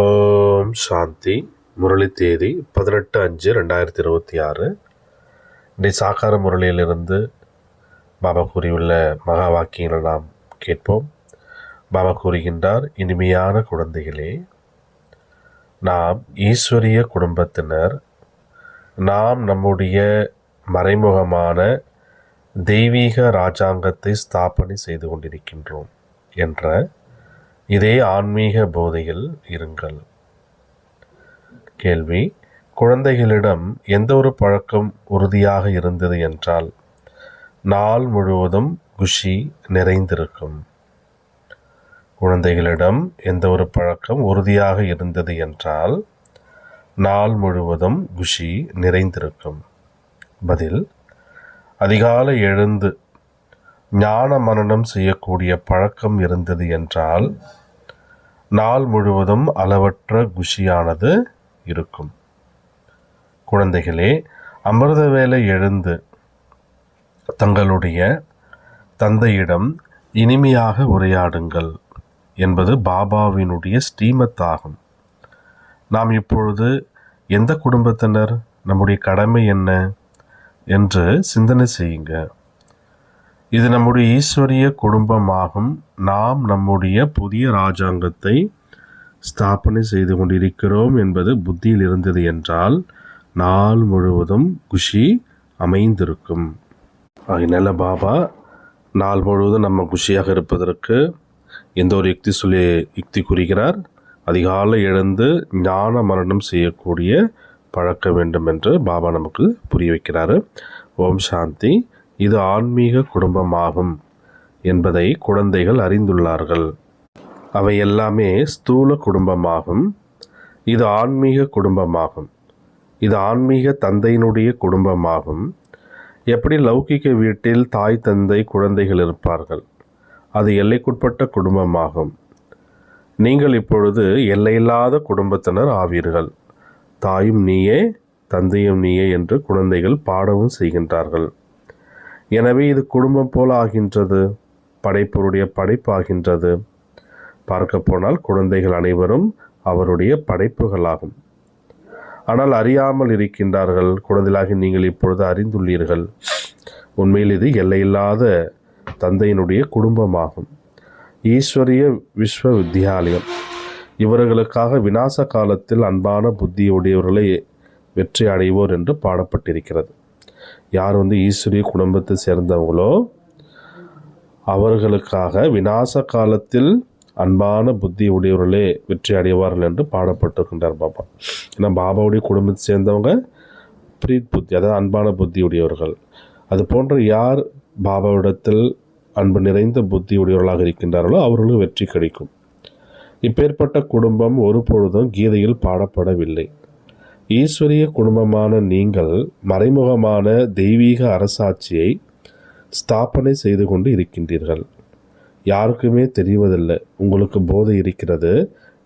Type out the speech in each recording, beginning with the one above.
ஓம் சாந்தி. முரளி தேதி 18/5/2026. இன்றைய சாக்கார முரளியிலிருந்து பாபா கூறியுள்ள மகா வாக்கியங்களை நாம் கேட்போம். பாபா கூறுகின்றார், இனிமையான குழந்தைகளே, நாம் ஈஸ்வரிய குடும்பத்தினர். நாம் நம்முடைய மறைமுகமான தெய்வீக ராஜாங்கத்தை ஸ்தாபனை செய்து கொண்டிருக்கின்றோம் என்ற இதே ஆன்மீக போதையில் இருங்கள். கேள்வி: குழந்தைகளிடம் எந்த ஒரு பழக்கம் உறுதியாக இருந்தது என்றால் நாள் முழுவதும் குஷி நிறைந்திருக்கும். குழந்தைகளிடம் எந்த ஒரு பழக்கம் உறுதியாக இருந்தது என்றால் நாள் முழுவதும் குஷி நிறைந்திருக்கும். பதில்: அதிகாலை எழுந்து ஞான மனனம் செய்யக்கூடிய பழக்கம் இருந்தது என்றால் நாள் முழுவதும் அளவற்ற குஷியானது இருக்கும். குழந்தைகளே, அமிர்த வேளை எழுந்து தங்களுடைய தந்தையிடம் இனிமையாக உரையாடுங்கள் என்பது பாபாவினுடைய ஸ்ரீமத்-ஆகும். நாம் இப்பொழுது எந்த குடும்பத்தினர், நம்முடைய கடமை என்ன என்று சிந்தனை செய்யுங்க. இது நம்முடைய ஈஸ்வரிய குடும்பமாகும். நாம் நம்முடைய புதிய ராஜாங்கத்தை ஸ்தாபனை செய்து கொண்டிருக்கிறோம் என்பது புத்தியில் இருந்தது என்றால் நாள் முழுவதும் குஷி அமைந்திருக்கும். அதனால பாபா நாள் முழுவதும் நம்ம குஷியாக இருப்பதற்கு எந்த ஒரு யுக்தி கூறுகிறார்? அதிகாலை எழுந்து ஞான மரணம் செய்யக்கூடிய பழக்க வேண்டும் என்று பாபா நமக்கு புரிய வைக்கிறாரு. ஓம் சாந்தி. இது ஆன்மீக குடும்பமாகும் என்பதை குழந்தைகள் அறிந்துள்ளார்கள். அவை எல்லாமே ஸ்தூல குடும்பமாகும். இது ஆன்மீக குடும்பமாகும். இது ஆன்மீக தந்தையினுடைய குடும்பமாகும். எப்படி லௌகிக வீட்டில் தாய் தந்தை குழந்தைகள் இருப்பார்கள், அது எல்லைக்குட்பட்ட குடும்பமாகும். நீங்கள் இப்பொழுது எல்லையில்லாத குடும்பத்தினர் ஆவீர்கள். தாயும் நீயே, தந்தையும் நீயே என்று குழந்தைகள் பாடவும் செய்கின்றார்கள். எனவே இது குடும்பம் போல ஆகின்றது, படைப்பவருடைய படைப்பாகின்றது. பார்க்க போனால் குழந்தைகள் அனைவரும் அவருடைய படைப்புகளாகும். ஆனால் அறியாமல் இருக்கின்றார்கள். குழந்தைகளாகி நீங்கள் இப்பொழுது அறிந்துள்ளீர்கள். உண்மையில் இது எல்லையில்லாத தந்தையினுடைய குடும்பமாகும். ஈஸ்வரிய விஸ்வ வித்யாலயம். இவர்களுக்காக விநாச காலத்தில் அன்பான புத்தியுடையவர்களை வெற்றி அடைவோர் என்று பாடப்பட்டிருக்கிறது. யார் ஈஸ்வரிய குடும்பத்தை சேர்ந்தவங்களோ அவர்களுக்காக விநாச காலத்தில் அன்பான புத்தி உடையவர்களே வெற்றி அடைவார்கள் என்று பாடப்பட்டிருக்கின்றார் பாபா. ஏன்னா பாபாவுடைய குடும்பத்தை சேர்ந்தவங்க பிரீத் புத்தி, அதாவது அன்பான புத்தி உடையவர்கள். அது போன்ற யார் பாபாவிடத்தில் அன்பு நிறைந்த புத்தி உடையவர்களாக இருக்கின்றார்களோ அவர்களுக்கு வெற்றி கிடைக்கும். இப்பேற்பட்ட குடும்பம் ஒருபொழுதும் கீதையில் பாடப்படவில்லை. ஈஸ்வரிய குடும்பமான நீங்கள் மறைமுகமான தெய்வீக அரசாட்சியை ஸ்தாபனை செய்து கொண்டு இருக்கின்றீர்கள். யாருக்குமே தெரிவதில்லை. உங்களுக்கு போதை இருக்கிறது.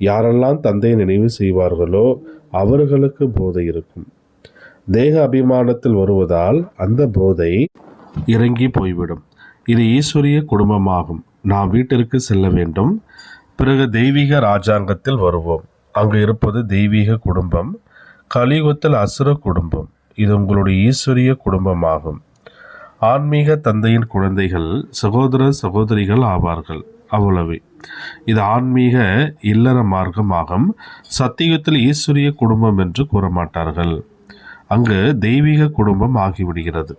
யாரெல்லாம் தந்தையை நினைவு செய்வார்களோ அவர்களுக்கு போதை இருக்கும். தேக அபிமானத்தில் வருவதால் அந்த போதை இறங்கி போய்விடும். இது ஈஸ்வரிய குடும்பமாகும். நாம் வீட்டிற்கு செல்ல வேண்டும். பிறகு தெய்வீக ராஜாங்கத்தில் வருவோம். அங்கு இருப்பது தெய்வீக குடும்பம். கலியுகத்தில் அசுர குடும்பம். இது உங்களுடைய ஈஸ்வரிய குடும்பமாகும். ஆன்மீக தந்தையின் குழந்தைகள் சகோதர சகோதரிகள் ஆவார்கள். அவ்வளவே. இது ஆன்மீக இல்லற மார்க்கமாகும். சத்தியுகத்தில் ஈஸ்வரிய குடும்பம் என்று கூற மாட்டார்கள். அங்கு தெய்வீக குடும்பம் ஆகிவிடுகிறது.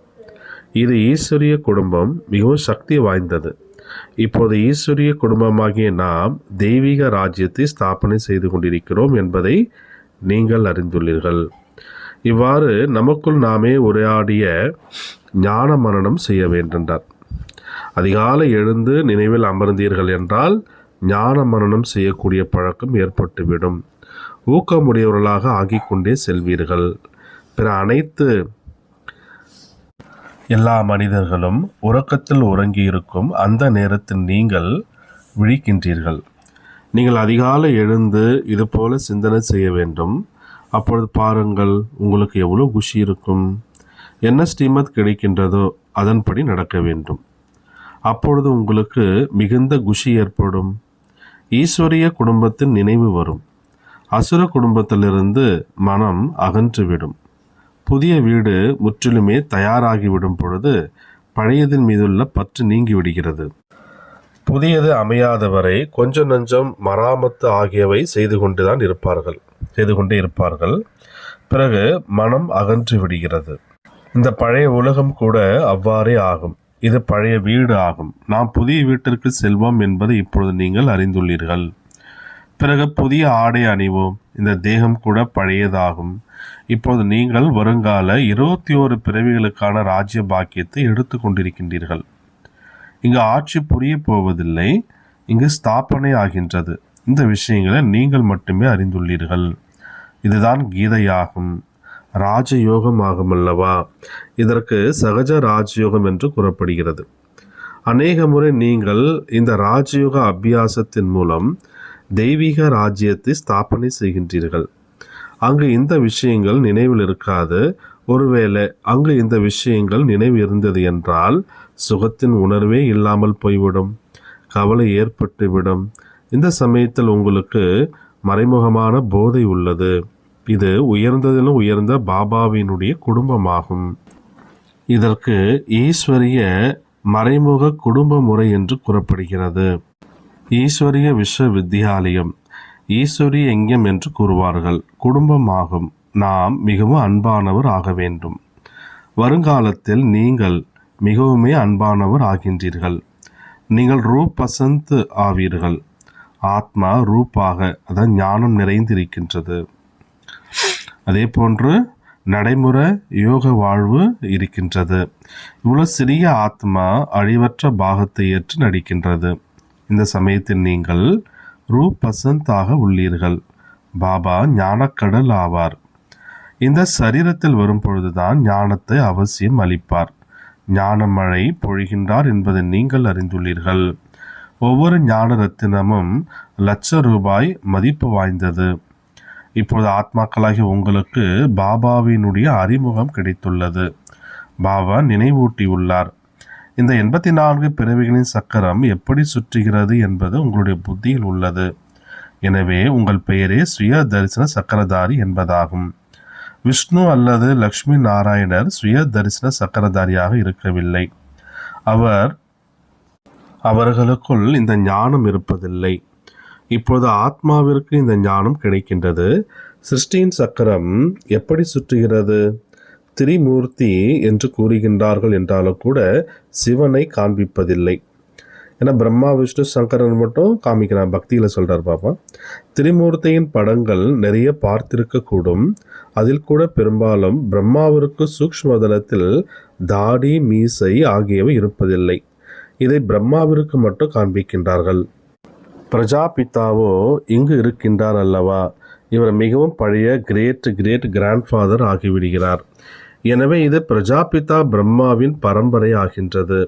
இது ஈஸ்வரிய குடும்பம் மிகவும் சக்தி வாய்ந்தது. இப்போது ஈஸ்வரிய குடும்பமாகிய நாம் தெய்வீக ராஜ்யத்தை ஸ்தாபனை செய்து கொண்டிருக்கிறோம் என்பதை நீங்கள் அறிந்துள்ளீர்கள். இவ்வாறு நமக்குள் நாமே உரையாடிய ஞான மனனம் செய்ய வேண்டார். அதிகாலை எழுந்து நினைவில் அமர்ந்தீர்கள் என்றால் ஞான மனனம் செய்யக்கூடிய பழக்கம் ஏற்பட்டுவிடும். ஊக்கமுடையவர்களாக ஆகிக்கொண்டே செல்வீர்கள். பிற எல்லா மனிதர்களும் உறக்கத்தில் உறங்கியிருக்கும் அந்த நேரத்தில் நீங்கள் விழிக்கின்றீர்கள். நீங்கள் அதிகாலை எழுந்து இதுபோல சிந்தனை செய்ய வேண்டும். அப்பொழுது பாருங்கள், உங்களுக்கு எவ்வளோ குஷி இருக்கும். என்ன ஸ்ரீமத் கிடைக்கின்றதோ அதன்படி நடக்க வேண்டும். அப்பொழுது உங்களுக்கு மிகுந்த குஷி ஏற்படும். ஈஸ்வரிய குடும்பத்தின் நினைவு வரும். அசுர குடும்பத்திலிருந்து மனம் அகன்றுவிடும். புதிய வீடு முற்றிலுமே தயாராகிவிடும் பொழுது பழையதின் மீதுள்ள பற்று நீங்கிவிடுகிறது. புதியது அமையாதவரை கொஞ்சம் நஞ்சம் மராமத்து ஆகியவை செய்து கொண்டே இருப்பார்கள். பிறகு மனம் அகன்று விடுகிறது. இந்த பழைய உலகம் கூட அவ்வாறே ஆகும். இது பழைய வீடு ஆகும். நாம் புதிய வீட்டிற்கு செல்வோம் என்பதை இப்பொழுது நீங்கள் அறிந்துள்ளீர்கள். பிறகு புதிய ஆடை அணிவோம். இந்த தேகம் கூட பழையதாகும். இப்போது நீங்கள் வருங்கால 21 பிறவிகளுக்கான ராஜ்ய பாக்கியத்தை எடுத்து கொண்டிருக்கின்றீர்கள். இங்கு ஆட்சி புரிய போவதில்லை, இங்கு ஸ்தாபனை ஆகின்றது. இந்த விஷயங்களை நீங்கள் மட்டுமே அறிந்துள்ளீர்கள். இதுதான் கீதையாகும், ராஜயோகம் ஆகும் அல்லவா? இதற்கு சகஜ ராஜயோகம் என்று கூறப்படுகிறது. அநேக முறை நீங்கள் இந்த ராஜயோக அபியாசத்தின் மூலம் தெய்வீக ராஜ்யத்தை ஸ்தாபனை செய்கின்றீர்கள். அங்கு இந்த விஷயங்கள் நினைவில் இருக்காது. ஒருவேளை அங்கு இந்த விஷயங்கள் நினைவு இருந்தது என்றால் சுகத்தின் உணர்வே இல்லாமல் போய்விடும், கவலை ஏற்பட்டுவிடும். இந்த சமயத்தில் உங்களுக்கு மறைமுகமான போதை உள்ளது. இது உயர்ந்ததிலும் உயர்ந்த பாபாவினுடைய குடும்பமாகும். இதற்கு ஈஸ்வரிய மறைமுக குடும்ப முறை என்று கூறப்படுகிறது. ஈஸ்வரிய விஸ்வவித்யாலயம், ஈஸ்வரிய யங்யம் என்று கூறுவார்கள். குடும்பமாகும். நாம் மிகவும் அன்பானவர் ஆக வேண்டும். வருங்காலத்தில் நீங்கள் மிகவுமே அன்பானவர் ஆகின்றீர்கள். நீங்கள் ரூப் பசந்த் ஆவீர்கள். ஆத்மா ரூப்பாக, அதாவது ஞானம் நிறைந்திருக்கின்றது. அதே போன்று நடைமுறை யோக வாழ்வு இருக்கின்றது. இவ்வளவு சிறிய ஆத்மா அழிவற்ற பாகத்தை ஏற்று நடிக்கின்றது. இந்த சமயத்தில் நீங்கள் ரூப் பசந்தாக உள்ளீர்கள். பாபா ஞானக்கடல் ஆவார். இந்த சரீரத்தில் வரும் பொழுதுதான் ஞானத்தை அவசியம் அளிப்பார். ஞான மழை பொழிகின்றார் என்பதை நீங்கள் அறிந்துள்ளீர்கள். ஒவ்வொரு ஞான ரத்தினமும் ₹1,00,000 மதிப்பு வாய்ந்தது. இப்போது ஆத்மாக்களாகிய உங்களுக்கு பாபாவினுடைய அறிமுகம் கிடைத்துள்ளது. பாபா நினைவூட்டியுள்ளார். இந்த 84 பிறவிகளின் சக்கரம் எப்படி சுற்றுகிறது என்பது உங்களுடைய புத்தியில் உள்ளது. எனவே உங்கள் பெயரே சுய தரிசன சக்கரதாரி என்பதாகும். விஷ்ணு அல்லது லக்ஷ்மி நாராயணர் சுய தரிசன சக்கரதாரியாக இருக்கவில்லை. அவர்களுக்குள் இந்த ஞானம் இருப்பதில்லை. இப்போது ஆத்மாவிற்கு இந்த ஞானம் கிடைக்கின்றது. சிருஷ்டியின் சக்கரம் எப்படி சுற்றுகிறது? திரிமூர்த்தி என்று கூறுகின்றார்கள் என்றாலும் கூட சிவனை காண்பிப்பதில்லை. ஏன்னா பிரம்மா விஷ்ணு சங்கரன் மட்டும் காமிக்கிறான். பக்தியில் சொல்கிறார் பாபா. திரிமூர்த்தியின் படங்கள் நிறைய பார்த்திருக்கக்கூடும். அதில் கூட பெரும்பாலும் பிரம்மாவிற்கு சூக்ஷ்மதனத்தில் தாடி மீசை ஆகியவை இருப்பதில்லை. இதை பிரம்மாவிற்கு மட்டும் காண்பிக்கின்றார்கள். பிரஜாபிதாவோ இங்கு இருக்கின்றார் அல்லவா? இவர் மிகவும் பழைய கிரேட் கிராண்ட்ஃபாதர் ஆகிவிடுகிறார். எனவே இது பிரஜாபிதா பிரம்மாவின் பரம்பரை ஆகின்றது.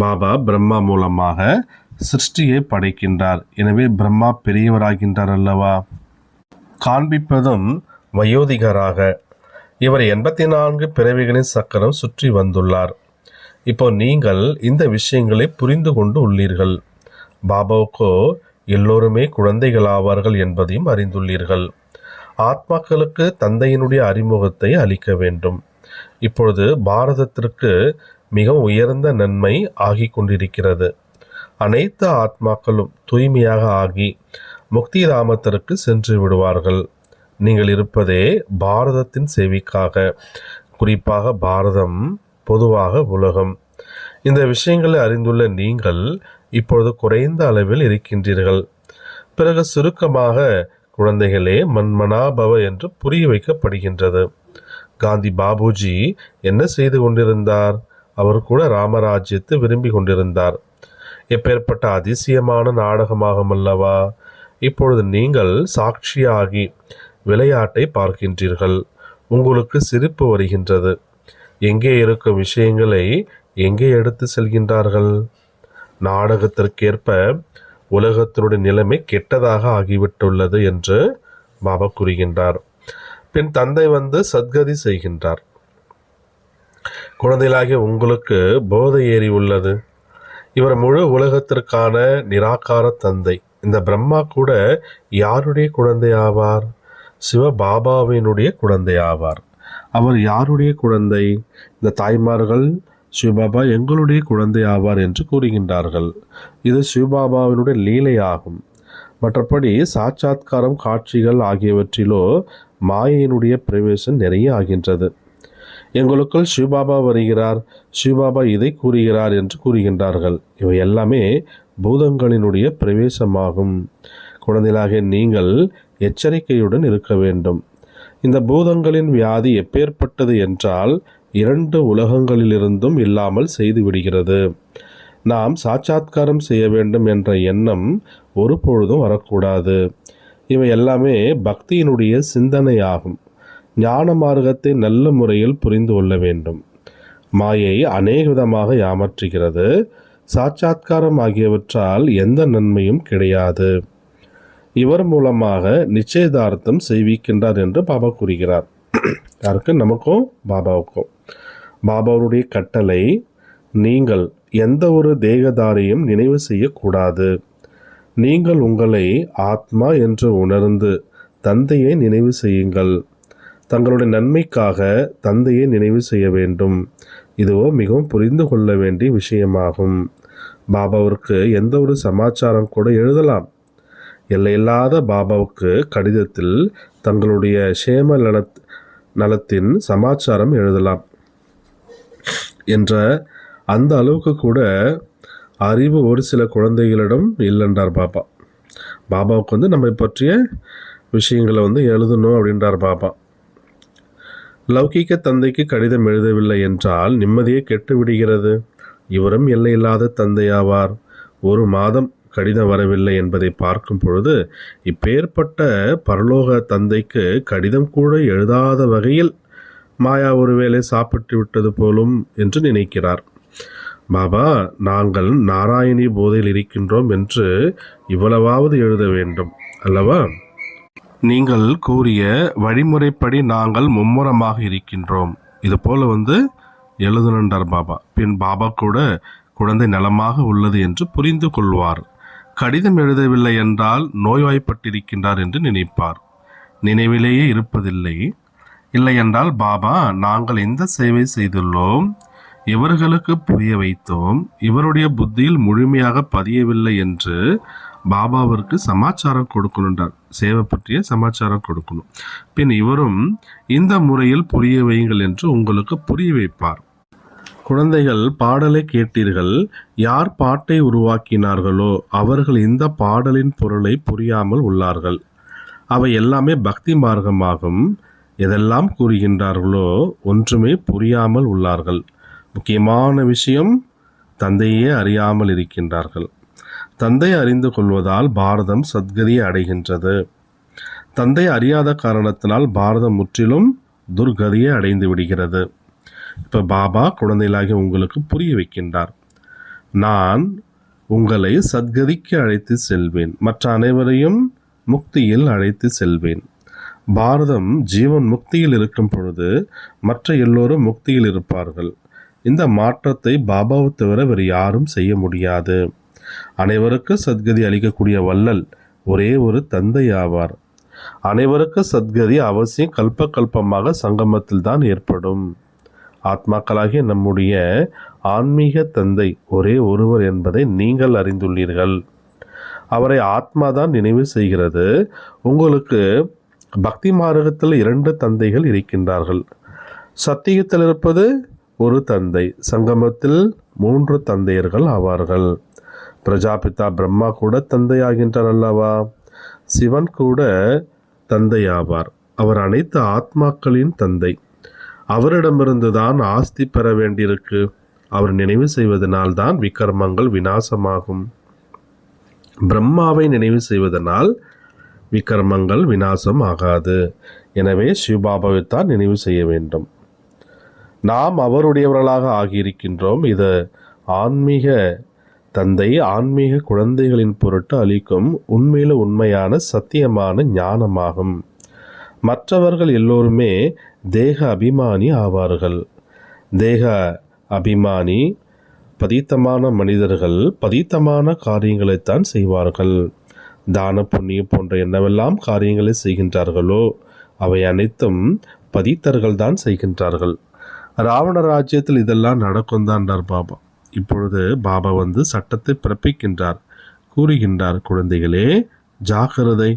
பாபா பிரம்மா மூலமாக சிருஷ்டியை படைக்கின்றார். எனவே பிரம்மா பெரியவராகின்றார் அல்லவா? காண்பிப்பதும் வயோதிகராக. இவர் 84 பிறவிகளின் சக்கரம் சுற்றி வந்துள்ளார். இப்போ நீங்கள் இந்த விஷயங்களை புரிந்து கொண்டு உள்ளீர்கள். பாபாவுக்கோ எல்லோருமே குழந்தைகளாவார்கள் என்பதையும் அறிந்துள்ளீர்கள். ஆத்மாக்களுக்கு தந்தையினுடைய அறிமுகத்தை அளிக்க வேண்டும். இப்பொழுது பாரதத்திற்கு மிக உயர்ந்த நன்மை ஆகி கொண்டிருக்கிறது. அனைத்து ஆத்மாக்களும் தூய்மையாக ஆகி முக்தி தாமத்திற்கு சென்று விடுவார்கள். நீங்கள் இருப்பதே பாரதத்தின் சேவைக்காக. குறிப்பாக பாரதம், பொதுவாக உலகம். இந்த விஷயங்களை அறிந்துள்ள நீங்கள் இப்பொழுது குறைந்த அளவில் இருக்கின்றீர்கள். பிறகு சுருக்கமாக குழந்தைகளே மன்மனாபவ என்று புரிய வைக்கப்படுகின்றது. காந்தி பாபுஜி என்ன செய்து கொண்டிருந்தார்? அவர் கூட ராமராஜ்யத்தை விரும்பி கொண்டிருந்தார். எப்பேற்பட்ட அதிசயமான நாடகமாகும் அல்லவா? இப்பொழுது நீங்கள் சாட்சியாகி விளையாட்டை பார்க்கின்றீர்கள். உங்களுக்கு சிரிப்பு வருகின்றது. எங்கே இருக்கும் விஷயங்களை எங்கே எடுத்து செல்கின்றார்கள்? நாடகத்திற்கேற்ப உலகத்தினுடைய நிலைமை கெட்டதாக ஆகிவிட்டுள்ளது என்று பாபா கூறுகின்றார். பின் தந்தை வந்து சத்கதி செய்கின்றார். குழந்தைகளாகிய உங்களுக்கு போதை ஏறி உள்ளது. இவர் முழு உலகத்திற்கான நிராகார தந்தை. இந்த பிரம்மா கூட யாருடைய குழந்தை ஆவார்? சிவபாபாவினுடைய குழந்தை ஆவார். அவர் யாருடைய குழந்தை? இந்த தாய்மார்கள் சிவபாபா எங்களுடைய குழந்தை ஆவார் என்று கூறுகின்றார்கள். இது சிவபாபாவினுடைய லீலை ஆகும். மற்றபடி சாட்சாத்காரம், காட்சிகள் ஆகியவற்றிலோ மாயையினுடைய பிரவேசம் நிறைய ஆகின்றது. எங்களுக்குள் சிவபாபா வருகிறார், சிவபாபா இதை கூறுகிறார் என்று கூறுகின்றார்கள். இவை எல்லாமே பூதங்களினுடைய பிரவேசமாகும். குழந்தைகளாக நீங்கள் எச்சரிக்கையுடன் இருக்க வேண்டும். இந்த பூதங்களின் வியாதி எப்பேற்பட்டது என்றால் 2 உலகங்களிலிருந்தும் இல்லாமல் செய்து விடுகிறது. நாம் சாட்சாத்காரம் செய்ய வேண்டும் என்ற எண்ணம் ஒருபொழுதும் வரக்கூடாது. இவை எல்லாமே பக்தியினுடைய சிந்தனையாகும். ஞான மார்க்கத்தை நல்ல முறையில் புரிந்து கொள்ள வேண்டும். மாயை அநேக விதமாக ஏமாற்றுகிறது. சாட்சாத்காரம் ஆகியவற்றால் எந்த நன்மையும் கிடையாது. இவர் மூலமாக நிச்சயதார்த்தம் செய்விக்கின்றார் என்று பாபா கூறுகிறார். யாருக்கு? நமக்கும் பாபாவுக்கும். பாபாவுடைய கட்டளை, நீங்கள் எந்த ஒரு தேகதாரியும் நினைவு செய்யக்கூடாது. நீங்கள் உங்களை ஆத்மா என்று உணர்ந்து தந்தையை நினைவு செய்யுங்கள். தங்களுடைய நன்மைக்காக தந்தையை நினைவு செய்ய வேண்டும். இதுவோ மிகவும் புரிந்து கொள்ள வேண்டிய விஷயமாகும். பாபாவிற்கு எந்த ஒரு சமாச்சாரம் கூட எழுதலாம். எல்லையில்லாத பாபாவுக்கு கடிதத்தில் தங்களுடைய சேம நலத்தின் சமாச்சாரம் எழுதலாம் என்ற அந்த அளவுக்கு கூட அறிவு ஒரு சில குழந்தைகளிடம் இல்லைன்றார் பாபா. பாபாவுக்கு நம்மை பற்றிய விஷயங்களை எழுதணும் அப்படின்றார் பாபா. லௌகீக தந்தைக்கு கடிதம் எழுதவில்லை என்றால் நிம்மதியை கெட்டு விடுகிறது. இவரும் எல்லையில்லாத தந்தையாவார். 1 மாதம் கடிதம் வரவில்லை என்பதை பார்க்கும் பொழுது இப்பேற்பட்ட பரலோக தந்தைக்கு கடிதம் கூட எழுதாத வகையில் மாயா ஒருவேளை சாப்பிட்டு விட்டது போலும் என்று நினைக்கிறார். பாபா, நாங்கள் நாராயணி போதையில் இருக்கின்றோம் என்று இவ்வளவாவது எழுத வேண்டும் அல்லவா? நீங்கள் கூறிய வழிமுறைப்படி நாங்கள் மும்முரமாக இருக்கின்றோம். இது போல எழுதணுன்றார் பாபா. பின் பாபா கூட குழந்தை நலமாக உள்ளது என்று புரிந்து கொள்வார். கடிதம் எழுதவில்லை என்றால் நோய்வாய்ப்பட்டிருக்கின்றார் என்று நினைப்பார். நினைவிலேயே இருப்பதில்லை. இல்லை என்றால் பாபா, நாங்கள் இந்த சேவை செய்துள்ளோம், இவர்களுக்கு புரிய வைத்தோம், இவருடைய புத்தியில் முழுமையாக பதியவில்லை என்று பாபாவிற்கு சமாச்சாரம் கொடுக்கணுன்றார். சேவை பற்றிய சமாச்சாரம் கொடுக்கணும். பின் இவரும் இந்த முறையில் புரிய வையுங்கள் என்று உங்களுக்கு புரிய வைப்பார். குழந்தைகள், பாடலை கேட்டீர்கள். யார் பாட்டை உருவாக்கினார்களோ அவர்கள் இந்த பாடலின் பொருளை புரியாமல் உள்ளார்கள். அவை எல்லாமே பக்தி மார்க்கமாகும். எதெல்லாம் கூறுகின்றார்களோ ஒன்றுமே புரியாமல் உள்ளார்கள். முக்கியமான விஷயம், தந்தையே அறியாமல் இருக்கின்றார்கள். தந்தை அறிந்து கொள்வதால் பாரதம் சத்கதியை அடைகின்றது. தந்தை அறியாத காரணத்தினால் பாரதம் முற்றிலும் துர்கதியை அடைந்து விடுகிறது. இப்போ பாபா குழந்தைகளாகி உங்களுக்கு புரிய வைக்கின்றார். நான் உங்களை சத்கதிக்கு அழைத்து செல்வேன், மற்ற அனைவரையும் முக்தியில் அழைத்து செல்வேன். பாரதம் ஜீவன் முக்தியில் இருக்கும் பொழுது மற்ற எல்லோரும் முக்தியில் இருப்பார்கள். இந்த மாற்றத்தை பாபாவை தவிர வேறு யாரும் செய்ய முடியாது. அனைவருக்கு சத்கதி அளிக்கக்கூடிய வள்ளல் ஒரே ஒரு தந்தை ஆவார். அனைவருக்கு சத்கதி அவசியம் கல்பமாக சங்கமத்தில் தான் ஏற்படும். ஆத்மாக்களாகிய நம்முடைய ஆன்மீக தந்தை ஒரே ஒருவர் என்பதை நீங்கள் அறிந்துள்ளீர்கள். அவரை ஆத்மாதான் நினைவு செய்கிறது. உங்களுக்கு பக்தி மார்க்கத்தில் 2 தந்தைகள் இருக்கின்றார்கள். சத்தியத்தில் இருப்பது ஒரு தந்தை, சங்கமத்தில் 3 தந்தையர்கள் ஆவார்கள். பிரஜாபிதா பிரம்மா கூட தந்தையாகின்றார் அல்லவா? சிவன் கூட தந்தையாவார். அவர் அனைத்து ஆத்மாக்களின் தந்தை. அவரிடமிருந்துதான் ஆஸ்தி பெற வேண்டியிருக்கு. அவர் நினைவு செய்வதனால்தான் விகர்மங்கள் விநாசமாகும். பிரம்மாவை நினைவு செய்வதனால் விகர்மங்கள் விநாசம் ஆகாது. எனவே சிவபாபாவைத்தான் நினைவு செய்ய வேண்டும். நாம் அவருடையவர்களாக ஆகியிருக்கின்றோம். இது ஆன்மீக தந்தை ஆன்மீக குழந்தைகளின் பொருட்டு அளிக்கும் உண்மையான சத்தியமான ஞானமாகும். மற்றவர்கள் எல்லோருமே தேக அபிமானி ஆவார்கள். தேக அபிமானி பதீத்தமான மனிதர்கள் பதீத்தமான காரியங்களைத்தான் செய்வார்கள். தான புண்ணியம் போன்ற என்னவெல்லாம் காரியங்களை செய்கின்றார்களோ அவை அனைத்தும் பதித்தர்கள் தான் செய்கின்றார்கள். ராவண ராஜ்யத்தில் இதெல்லாம் நடக்கும் தான்டார் பாபா. இப்பொழுது பாபா சட்டத்தை பிறப்பிக்கின்றார், கூறுகின்றார், குழந்தைகளே ஜாக்கிரதை,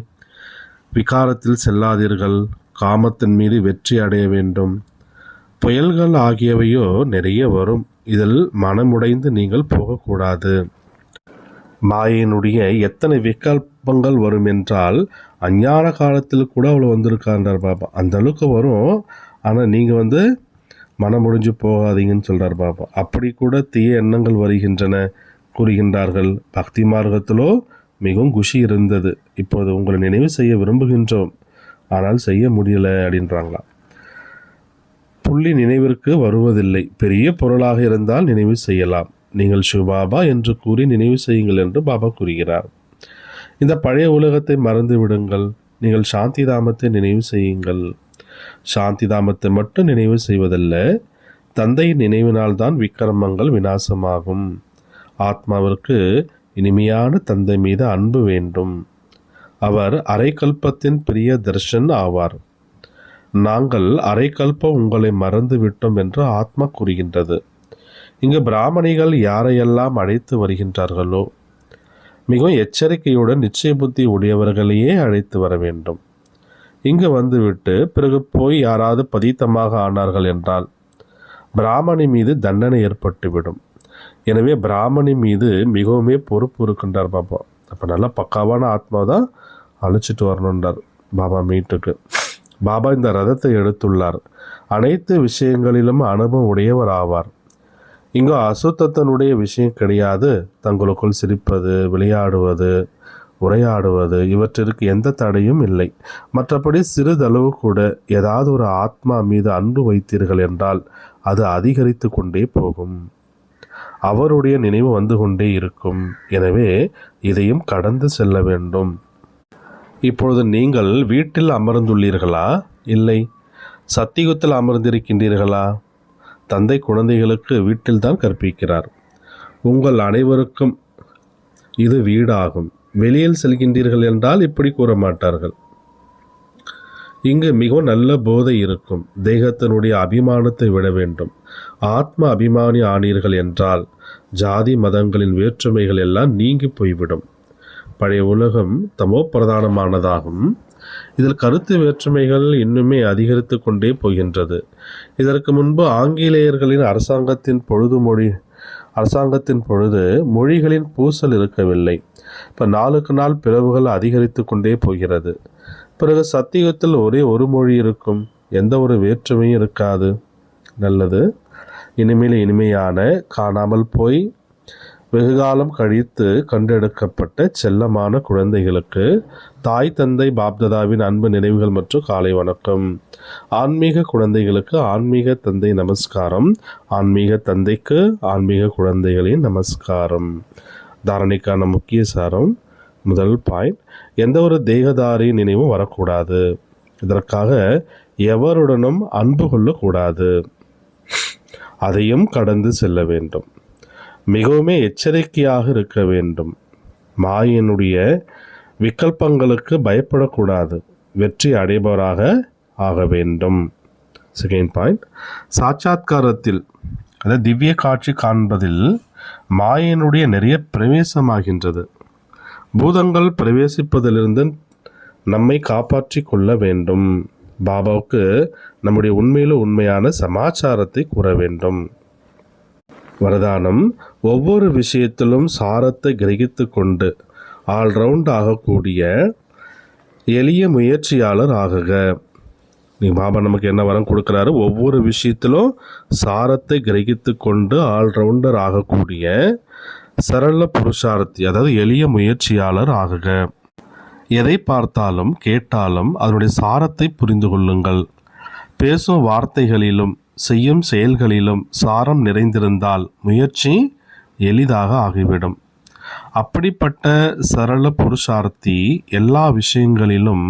விகாரத்தில் செல்லாதீர்கள், காமத்தின் மீது வெற்றி அடைய வேண்டும். புயல்கள் ஆகியவையோ நிறைய வரும், இதில் மனமுடைந்து நீங்கள் போகக்கூடாது. மாயினுடைய எத்தனை விகல்பங்கள் வரும் என்றால் அஞ்ஞான காலத்தில் கூட அவ்வளோ வந்திருக்காண்டார் பாபா. அந்த அளவுக்கு வரும். ஆனால் நீங்கள் மனம் முடிஞ்சு போகாதீங்கன்னு சொல்கிறார் பாபா. அப்படி கூட தீய எண்ணங்கள் வருகின்றன கூறுகின்றார்கள். பக்தி மார்க்கத்திலோ மிகவும் குஷி இருந்தது, இப்போது உங்களை நினைவு செய்ய விரும்புகின்றோம், ஆனால் செய்ய முடியலை அப்படின்றாங்களாம். புள்ளி நினைவிற்கு வருவதில்லை, பெரிய பொருளாக இருந்தால் நினைவு செய்யலாம். நீங்கள் சிவபாபா என்று கூறி நினைவு செய்யுங்கள் என்று பாபா கூறுகிறார். இந்த பழைய உலகத்தை மறந்து விடுங்கள், நீங்கள் சாந்தி தாமத்தை நினைவு செய்யுங்கள். சாந்தி தாமத்தை மட்டும் நினைவு செய்வதல்ல, தந்தையின் நினைவினால்தான் விக்கிரமங்கள் விநாசமாகும். ஆத்மாவிற்கு இனிமையான தந்தை மீது அன்பு வேண்டும். அவர் அரைக்கல்பத்தின் பிரிய தர்ஷன் ஆவார். நாங்கள் அரைக்கல்பம் உங்களை மறந்து விட்டோம் என்று ஆத்மா கூறுகின்றது. இங்கு பிராமணிகள் யாரையெல்லாம் அழைத்து வருகின்றார்களோ மிகவும் எச்சரிக்கையுடன் நிச்சய புத்தி உடையவர்களையே அழைத்து வர வேண்டும். இங்கு வந்துவிட்டு பிறகு போய் யாராவது பதித்தமாக ஆனார்கள் என்றால் பிராமணி மீது தண்டனை ஏற்பட்டுவிடும். எனவே பிராமணி மீது மிகவுமே பொறுப்பு இருக்கின்றார் பாபா. அப்போ நல்லா பக்காவான ஆத்மா தான் அழைச்சிட்டு வரணுன்றார் பாபா மீட்டுக்கு. பாபா இந்த ரதத்தை எடுத்துள்ளார். அனைத்து விஷயங்களிலும் அனுபவம் உடையவர் ஆவார். இங்கு அசுத்தத்தினுடைய விஷயம் கிடையாது. தங்களுக்குள் சிரிப்பது, விளையாடுவது, உரையாடுவது இவற்றிற்கு எந்த தடையும் இல்லை. மற்றபடி சிறிதளவு கூட ஏதாவது ஒரு ஆத்மா மீது அன்பு வைத்தீர்கள் என்றால் அது அதிகரித்து கொண்டே போகும். அவருடைய நினைவு வந்து கொண்டே இருக்கும். எனவே இதையும் கடந்து செல்ல வேண்டும். இப்பொழுது நீங்கள் வீட்டில் அமர்ந்துள்ளீர்களா? இல்லை. சத்தியுகத்தில் அமர்ந்திருக்கின்றீர்களா? தந்தை குழந்தைகளுக்கு வீட்டில்தான் கற்பிக்கிறார். உங்கள் அனைவருக்கும் இது வீடாகும். வெளியில் செல்கின்றீர்கள் என்றால் இப்படி கூற மாட்டார்கள். இங்கு மிகவும் நல்ல போதை இருக்கும். தேகத்தினுடைய அபிமானத்தை விட வேண்டும். ஆத்ம அபிமானி ஆனீர்கள் என்றால் ஜாதி மதங்களின் வேற்றுமைகள் எல்லாம் நீங்கி போய்விடும். பழைய உலகம் தமோ பிரதானமானதாகும். இதில் கருத்து வேற்றுமைகள் இன்னுமே அதிகரித்து கொண்டே போகின்றது. இதற்கு முன்பு ஆங்கிலேயர்களின் அரசாங்கத்தின் பொழுது மொழிகளின் பூசல் இருக்கவில்லை. இப்போ நாளுக்கு நாள் பிளவுகள் அதிகரித்து கொண்டே போகிறது. பிறகு சத்தியுகத்தில் ஒரே ஒரு மொழி இருக்கும், எந்த ஒரு வேற்றுமையும் இருக்காது. நல்லது. இனிமேல் இனிமையான காணாமல் போய் வெகுகாலம் கழித்து கண்டெடுக்கப்பட்ட செல்லமான குழந்தைகளுக்கு தாய் தந்தை பாப்தாதாவின் அன்பு நினைவுகள் மற்றும் காலை வணக்கம். ஆன்மீக குழந்தைகளுக்கு ஆன்மீக தந்தை நமஸ்காரம். ஆன்மீக தந்தைக்கு ஆன்மீக குழந்தைகளின் நமஸ்காரம். தாரணைக்கான முக்கிய சாரம். முதல் பாயிண்ட், எந்த ஒரு தேகதாரி நினைவும் வரக்கூடாது. இதற்காக எவருடனும் அன்பு கொள்ளக்கூடாது. அதையும் கடந்து செல்ல வேண்டும். மிகவுமே எச்சரிக்கையாக இருக்க வேண்டும். மாயினுடைய விகல்பங்களுக்கு பயப்படக்கூடாது. வெற்றி அடைபவராக ஆக வேண்டும். செகண்ட் பாயிண்ட், சாட்சாத்காரத்தில் அதாவது திவ்ய காட்சி காண்பதில் மாயினுடைய நிறைய பிரவேசமாகின்றது. பூதங்கள் பிரவேசிப்பதிலிருந்து நம்மை காப்பாற்றி கொள்ள வேண்டும். பாபாவுக்கு நம்முடைய உண்மையிலும் உண்மையான சமாச்சாரத்தை கூற வேண்டும். வரதானம், ஒவ்வொரு விஷயத்திலும் சாரத்தை கிரகித்து கொண்டு ஆல்ரவுண்ட் ஆகக்கூடிய எளிய முயற்சியாளர் ஆகுக. பாபா நமக்கு என்ன வரம் கொடுக்குறாரு? ஒவ்வொரு விஷயத்திலும் சாரத்தை கிரகித்து கொண்டு ஆல்ரவுண்டர் ஆகக்கூடிய சரள புருஷார்த்தி, அதாவது எளிய முயற்சியாளர் ஆகுக. எதை பார்த்தாலும் கேட்டாலும் அதனுடைய சாரத்தை புரிந்து கொள்ளுங்கள். பேசும் வார்த்தைகளிலும் செய்யும் செயல்களிலும் சாரம் நிறைந்திருந்தால் முயற்சி எளிதாக ஆகிவிடும். அப்படிப்பட்ட சரள புருஷார்த்தி எல்லா விஷயங்களிலும்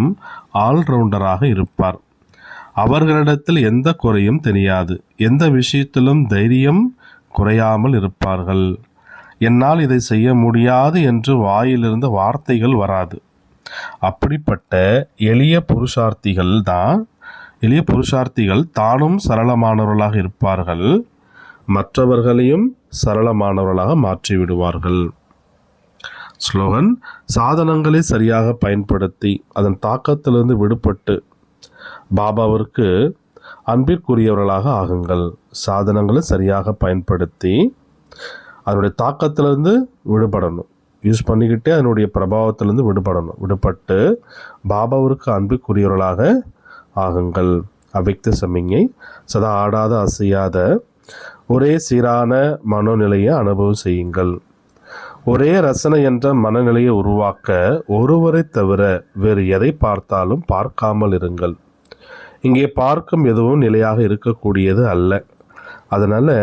ஆல்ரவுண்டராக இருப்பார். அவர்களிடத்தில் எந்த குறையும் தெரியாது. எந்த விஷயத்திலும் தைரியம் குறையாமல் இருப்பார்கள். என்னால் இதை செய்ய முடியாது என்று வாயிலிருந்து வார்த்தைகள் வராது. அப்படிப்பட்ட எளிய புருஷார்த்திகள் தானும் சரளமானவர்களாக இருப்பார்கள், மற்றவர்களையும் சரளமானவர்களாக மாற்றிவிடுவார்கள். ஸ்லோகன்: சாதனங்களை சரியாக பயன்படுத்தி அதன் தாக்கத்திலிருந்து விடுபட்டு பாபாவிற்கு அன்பிற்குரியவர்களாக ஆகுங்கள். சாதனங்களை சரியாக பயன்படுத்தி அதனுடைய தாக்கத்திலிருந்து விடுபடணும். யூஸ் பண்ணிக்கிட்டே அதனுடைய பிரபாவத்திலிருந்து விடுபட்டு பாபாவிற்கு அன்பிற்குரியவர்களாக ஆகுங்கள். அவ்யக்த சமிஞை: சதா ஆடாத அசையாத ஒரே சீரான மனோநிலையை அனுபவம் செய்யுங்கள். ஒரே ரசனை என்ற மனநிலையை உருவாக்க ஒருவரை தவிர வேறு எதை பார்த்தாலும் பார்க்காமல் இருங்கள். இங்கே பார்க்கும் எதுவும் நிலையாக இருக்கக்கூடியது அல்ல. அதனால்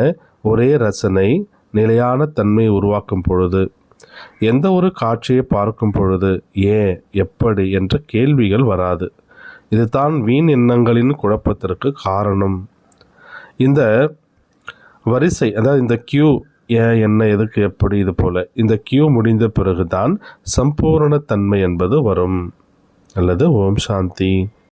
ஒரே ரசனை நிலையான தன்மையை உருவாக்கும் பொழுது, எந்த ஒரு காட்சியை பார்க்கும் பொழுது ஏன், எப்படி என்ற கேள்விகள் வராது. இதுதான் வீண் எண்ணங்களின் குழப்பத்திற்கு காரணம். இந்த வரிசை, அதாவது இந்த கியூ, ஏன், என்ன, எதுக்கு, எப்படி, இது போல இந்த கியூ முடிந்த பிறகுதான் சம்பூரண தன்மை என்பது வரும். அல்லது ஓம் சாந்தி.